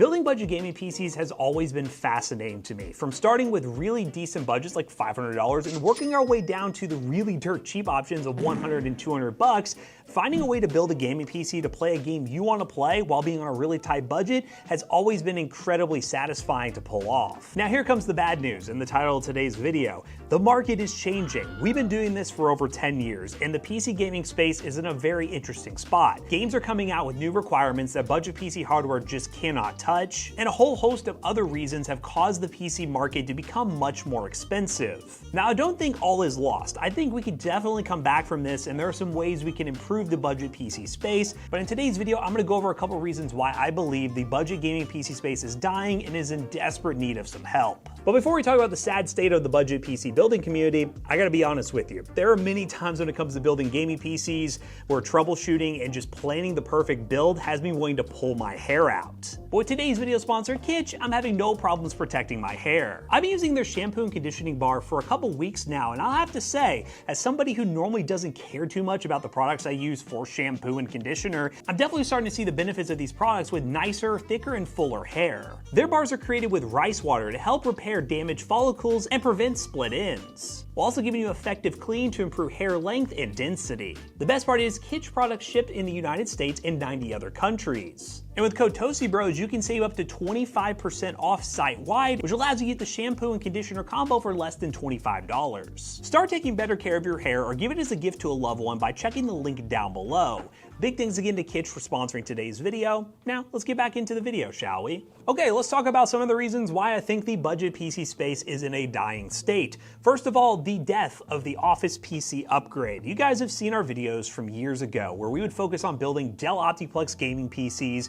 Building budget gaming PCs has always been fascinating to me, from starting with really decent budgets like $500 and working our way down to the really dirt cheap options of $100 and $200. Finding a way to build a gaming PC to play a game you want to play while being on a really tight budget has always been incredibly satisfying to pull off. Now here comes the bad news in the title of today's video. The market is changing. We've been doing this for over 10 years, and the PC gaming space is in a very interesting spot. Games are coming out with new requirements that budget PC hardware just cannot touch, and a whole host of other reasons have caused the PC market to become much more expensive. Now, I don't think all is lost. I think we could definitely come back from this, and there are some ways we can improve the budget PC space, but in today's video, I'm gonna go over a couple reasons why I believe the budget gaming PC space is dying and is in desperate need of some help. But before we talk about the sad state of the budget PC building community, I gotta be honest with you. There are many times when it comes to building gaming PCs where troubleshooting and just planning the perfect build has me willing to pull my hair out. But with today's video sponsor, Kitsch, I'm having no problems protecting my hair. I've been using their shampoo and conditioning bar for a couple weeks now, and I'll have to say, as somebody who normally doesn't care too much about the products I use for shampoo and conditioner, I'm definitely starting to see the benefits of these products with nicer, thicker, and fuller hair. Their bars are created with rice water to help repair damaged follicles and prevent split ends, while also giving you effective clean to improve hair length and density. The best part is Kitsch products shipped in the United States and 90 other countries. And with code TOASTYBROS, you can save up to 25% off site-wide, which allows you to get the shampoo and conditioner combo for less than $25. Start taking better care of your hair or give it as a gift to a loved one by checking the link down below. Big thanks again to Kitsch for sponsoring today's video. Now, let's get back into the video, shall we? Okay, let's talk about some of the reasons why I think the budget PC space is in a dying state. First of all, the death of the Office PC upgrade. You guys have seen our videos from years ago where we would focus on building Dell Optiplex gaming PCs,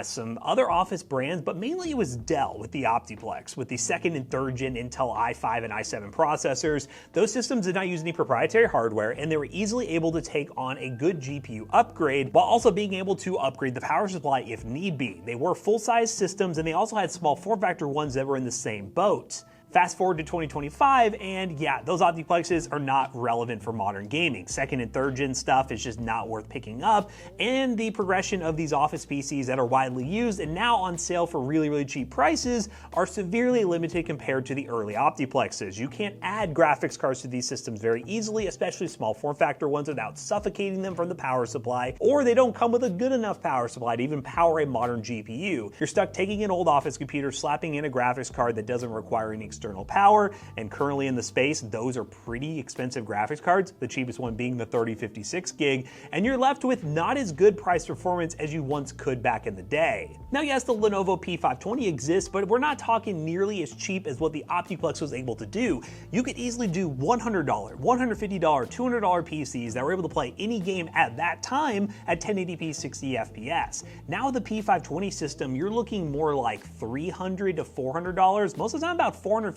some other Office brands, but mainly it was Dell with the Optiplex, with the 2nd and 3rd gen Intel i5 and i7 processors. Those systems did not use any proprietary hardware, and they were easily able to take on a good GPU upgrade while also being able to upgrade the power supply if need be. They were full-size systems, and they also had small form factor ones that were in the same boat. Fast forward to 2025, and yeah, those Optiplexes are not relevant for modern gaming. 2nd and 3rd gen stuff is just not worth picking up, and the progression of these Office PCs that are widely used and now on sale for really cheap prices are severely limited compared to the early Optiplexes. You can't add graphics cards to these systems very easily, especially small form factor ones, without suffocating them from the power supply, or they don't come with a good enough power supply to even power a modern GPU. You're stuck taking an old Office computer, slapping in a graphics card that doesn't require any external power, and currently in the space, those are pretty expensive graphics cards, the cheapest one being the 3056 gig, and you're left with not as good price performance as you once could back in the day. Now yes, the Lenovo P520 exists, but we're not talking nearly as cheap as what the Optiplex was able to do. You could easily do $100, $150, $200 PCs that were able to play any game at that time at 1080p 60 FPS. Now the P520 system, you're looking more like $300 to $400, most of the time about $450,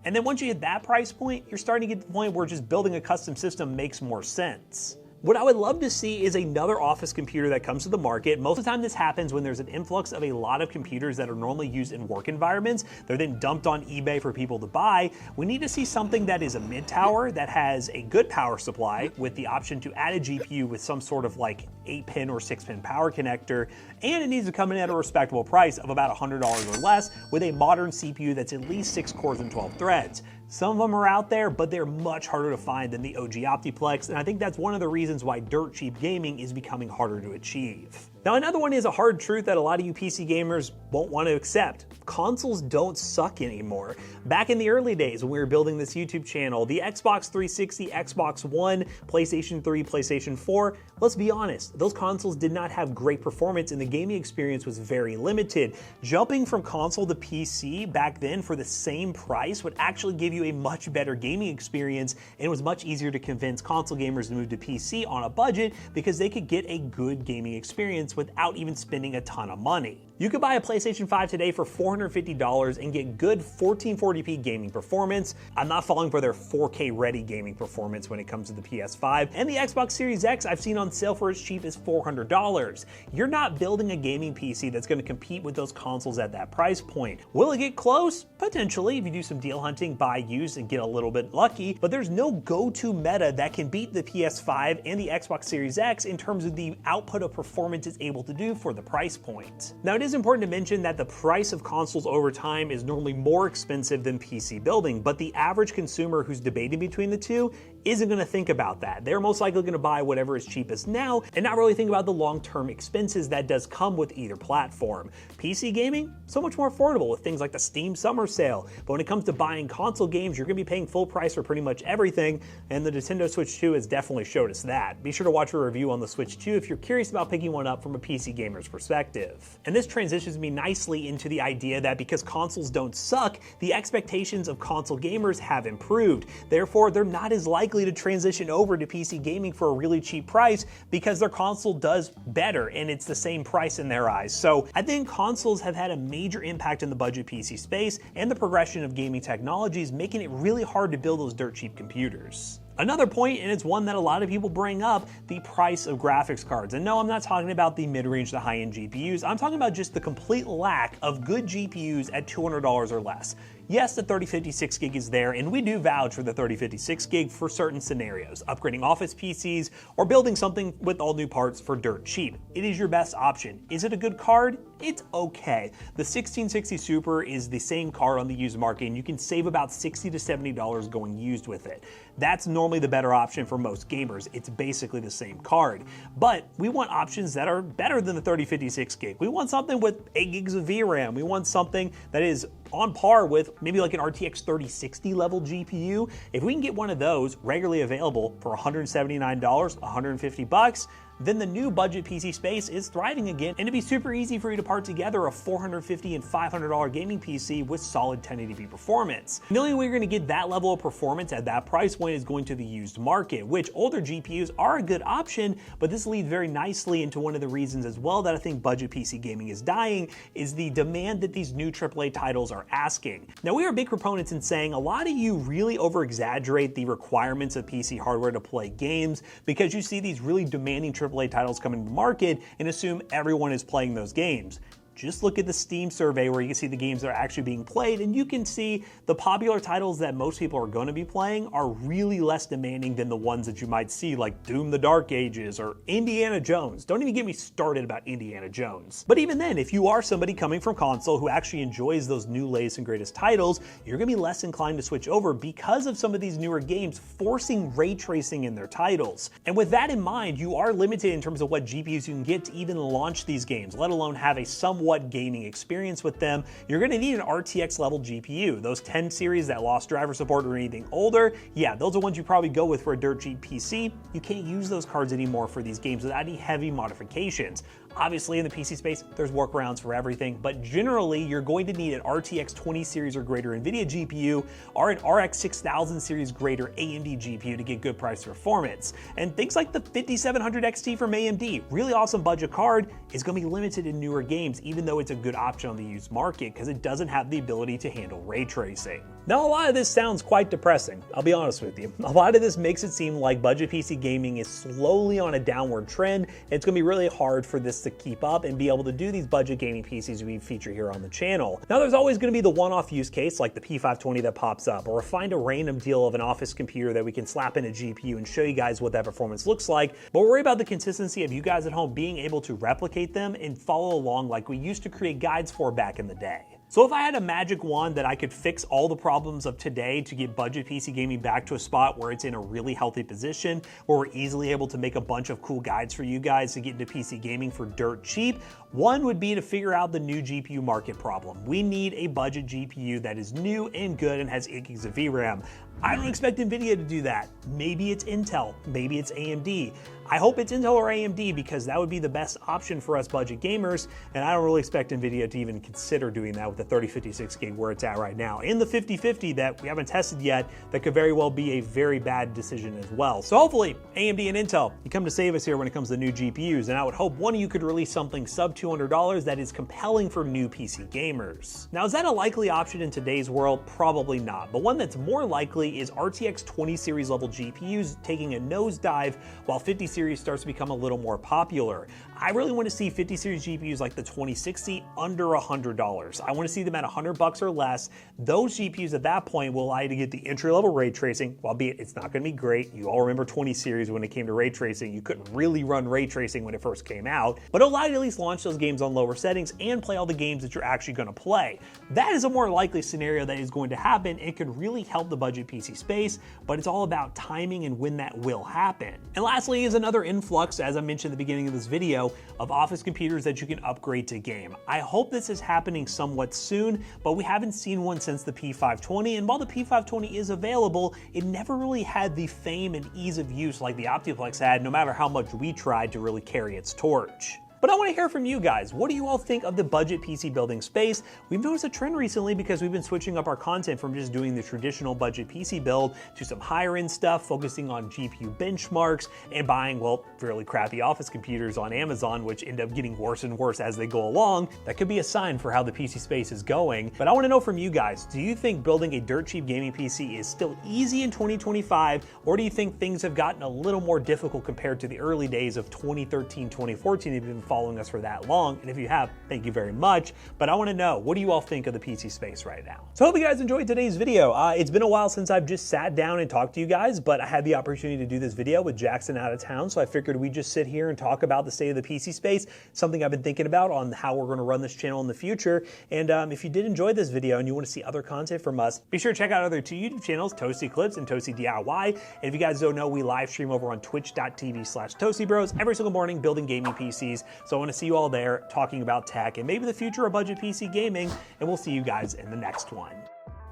and then once you hit that price point, you're starting to get to the point where just building a custom system makes more sense. What I would love to see is another Office computer that comes to the market. Most of the time this happens when there's an influx of a lot of computers that are normally used in work environments. They're then dumped on eBay for people to buy. We need to see something that is a mid-tower that has a good power supply with the option to add a GPU with some sort of like 8-pin or 6-pin power connector, and it needs to come in at a respectable price of about $100 or less with a modern CPU that's at least 6 cores and 12 threads. Some of them are out there, but they're much harder to find than the OG Optiplex, and I think that's one of the reasons why dirt cheap gaming is becoming harder to achieve. Now another one is a hard truth that a lot of you PC gamers won't want to accept. Consoles don't suck anymore. Back in the early days when we were building this YouTube channel, the Xbox 360, Xbox One, PlayStation 3, PlayStation 4, let's be honest, those consoles did not have great performance and the gaming experience was very limited. Jumping from console to PC back then for the same price would actually give you a much better gaming experience, and it was much easier to convince console gamers to move to PC on a budget because they could get a good gaming experience without even spending a ton of money. You could buy a PlayStation 5 today for $450 and get good 1440p gaming performance. I'm not falling for their 4K ready gaming performance when it comes to the PS5. And the Xbox Series X I've seen on sale for as cheap as $400. You're not building a gaming PC that's going to compete with those consoles at that price point. Will it get close? Potentially, if you do some deal hunting, buy used and get a little bit lucky, but there's no go-to meta that can beat the PS5 and the Xbox Series X in terms of the output of performance it's able to do for the price point. Now, it is important to mention that the price of consoles over time is normally more expensive than PC building, but the average consumer who's debating between the two isn't going to think about that. They're most likely going to buy whatever is cheapest now and not really think about the long-term expenses that does come with either platform. PC gaming, so much more affordable with things like the Steam Summer Sale, but when it comes to buying console games, you're going to be paying full price for pretty much everything, and the Nintendo Switch 2 has definitely showed us that. Be sure to watch a review on the Switch 2 if you're curious about picking one up from a PC gamer's perspective. And this transitions me nicely into the idea that because consoles don't suck, the expectations of console gamers have improved. Therefore, they're not as likely to transition over to PC gaming for a really cheap price because their console does better and it's the same price in their eyes. So I think consoles have had a major impact in the budget PC space and the progression of gaming technologies, making it really hard to build those dirt cheap computers. Another point, and it's one that a lot of people bring up, the price of graphics cards. And no, I'm not talking about the mid-range to high-end GPUs. I'm talking about just the complete lack of good GPUs at $200 or less. Yes, the 3056 gig is there, and we do vouch for the 3056 gig for certain scenarios, upgrading office PCs or building something with all new parts for dirt cheap. It is your best option. Is it a good card? It's okay. The 1660 Super is the same card on the used market, and you can save about $60 to $70 going used with it. That's normally the better option for most gamers. It's basically the same card. But we want options that are better than the 3056 gig. We want something with 8 gigs of VRAM. We want something that is on par with maybe like an RTX 3060 level GPU. If we can get one of those regularly available for $179, $150, then the new budget PC space is thriving again, and it'd be super easy for you to part together a $450 and $500 gaming PC with solid 1080p performance. The only way you're going to get that level of performance at that price point is going to the used market, which older GPUs are a good option, but this leads very nicely into one of the reasons as well that I think budget PC gaming is dying, is the demand that these new AAA titles are asking. Now, we are big proponents in saying a lot of you really over-exaggerate the requirements of PC hardware to play games because you see these really demanding AAA titles coming to market and assume everyone is playing those games. Just look at the Steam survey where you can see the games that are actually being played, and you can see the popular titles that most people are going to be playing are really less demanding than the ones that you might see like Doom the Dark Ages or Indiana Jones. Don't even get me started about Indiana Jones. But even then, if you are somebody coming from console who actually enjoys those new latest and greatest titles, you're going to be less inclined to switch over because of some of these newer games forcing ray tracing in their titles. And with that in mind, you are limited in terms of what GPUs you can get to even launch these games, let alone have a somewhat gaming experience with them. You're going to need an RTX level GPU. Those 10 series that lost driver support or anything older, yeah, those are ones you probably go with for a dirt cheap PC. You can't use those cards anymore for these games without any heavy modifications. Obviously, in the PC space, there's workarounds for everything, but generally, you're going to need an RTX 20 series or greater NVIDIA GPU or an RX 6000 series greater AMD GPU to get good price performance. And things like the 5700 XT from AMD, really awesome budget card, is going to be limited in newer games, even though it's a good option on the used market because it doesn't have the ability to handle ray tracing. Now, a lot of this sounds quite depressing, I'll be honest with you. A lot of this makes it seem like budget PC gaming is slowly on a downward trend, and it's going to be really hard for this to keep up and be able to do these budget gaming PCs we feature here on the channel. Now, there's always going to be the one-off use case like the P520 that pops up, or find a random deal of an office computer that we can slap in a GPU and show you guys what that performance looks like, but worry about the consistency of you guys at home being able to replicate them and follow along like we used to create guides for back in the day. So if I had a magic wand that I could fix all the problems of today to get budget PC gaming back to a spot where it's in a really healthy position, where we're easily able to make a bunch of cool guides for you guys to get into PC gaming for dirt cheap, one would be to figure out the new GPU market problem. We need a budget GPU that is new and good and has 8 gigs of VRAM. I don't expect NVIDIA to do that. Maybe it's Intel, maybe it's AMD. I hope it's Intel or AMD because that would be the best option for us budget gamers, and I don't really expect NVIDIA to even consider doing that with the 3056 gig where it's at right now. In the 5050 that we haven't tested yet, that could very well be a very bad decision as well. So hopefully, AMD and Intel, you come to save us here when it comes to new GPUs, and I would hope one of you could release something sub $200 that is compelling for new PC gamers. Now, is that a likely option in today's world? Probably not, but one that's more likely is RTX 20 series level GPUs taking a nosedive while 50 series starts to become a little more popular. I really want to see 50 series GPUs like the 2060 under $100. I want to see them at $100 or less. Those GPUs at that point will allow you to get the entry-level ray tracing, albeit it's not going to be great. You all remember 20 series when it came to ray tracing. You couldn't really run ray tracing when it first came out, but it'll allow you to at least launch those games on lower settings and play all the games that you're actually going to play. That is a more likely scenario that is going to happen and could really help the budget PC space, but it's all about timing and when that will happen. And lastly is another influx, as I mentioned at the beginning of this video, of office computers that you can upgrade to game. I hope this is happening somewhat soon, but we haven't seen one since the P520, and while the P520 is available, it never really had the fame and ease of use like the Optiplex had, no matter how much we tried to really carry its torch. But I want to hear from you guys. What do you all think of the budget PC building space? We've noticed a trend recently because we've been switching up our content from just doing the traditional budget PC build to some higher end stuff, focusing on GPU benchmarks and buying, well, fairly crappy office computers on Amazon, which end up getting worse and worse as they go along. That could be a sign for how the PC space is going. But I want to know from you guys, do you think building a dirt cheap gaming PC is still easy in 2025, or do you think things have gotten a little more difficult compared to the early days of 2013, 2014 if you've been following us for that long? And if you have, thank you very much. But I want to know, what do you all think of the PC space right now? So I hope you guys enjoyed today's video. It's been a while since I've just sat down and talked to you guys, but I had the opportunity to do this video with Jackson out of town, so I figured we'd just sit here and talk about the state of the PC space, something I've been thinking about on how we're going to run this channel in the future. And if you did enjoy this video and you want to see other content from us, be sure to check out our other two YouTube channels, Toasty Clips and Toasty DIY. And if you guys don't know, we live stream over on twitch.tv/ToastyBros every single morning building gaming PCs. So I want to see you all there talking about tech and maybe the future of budget PC gaming, and we'll see you guys in the next one.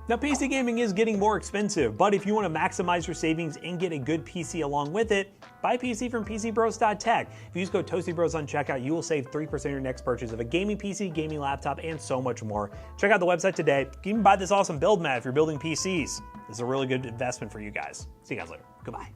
Now, PC gaming is getting more expensive, but if you want to maximize your savings and get a good PC along with it, buy a PC from PCBros.tech. If you use code ToastyBros on checkout, you will save 3% of your next purchase of a gaming PC, gaming laptop, and so much more. Check out the website today. You can even buy this awesome build mat if you're building PCs. This is a really good investment for you guys. See you guys later. Goodbye.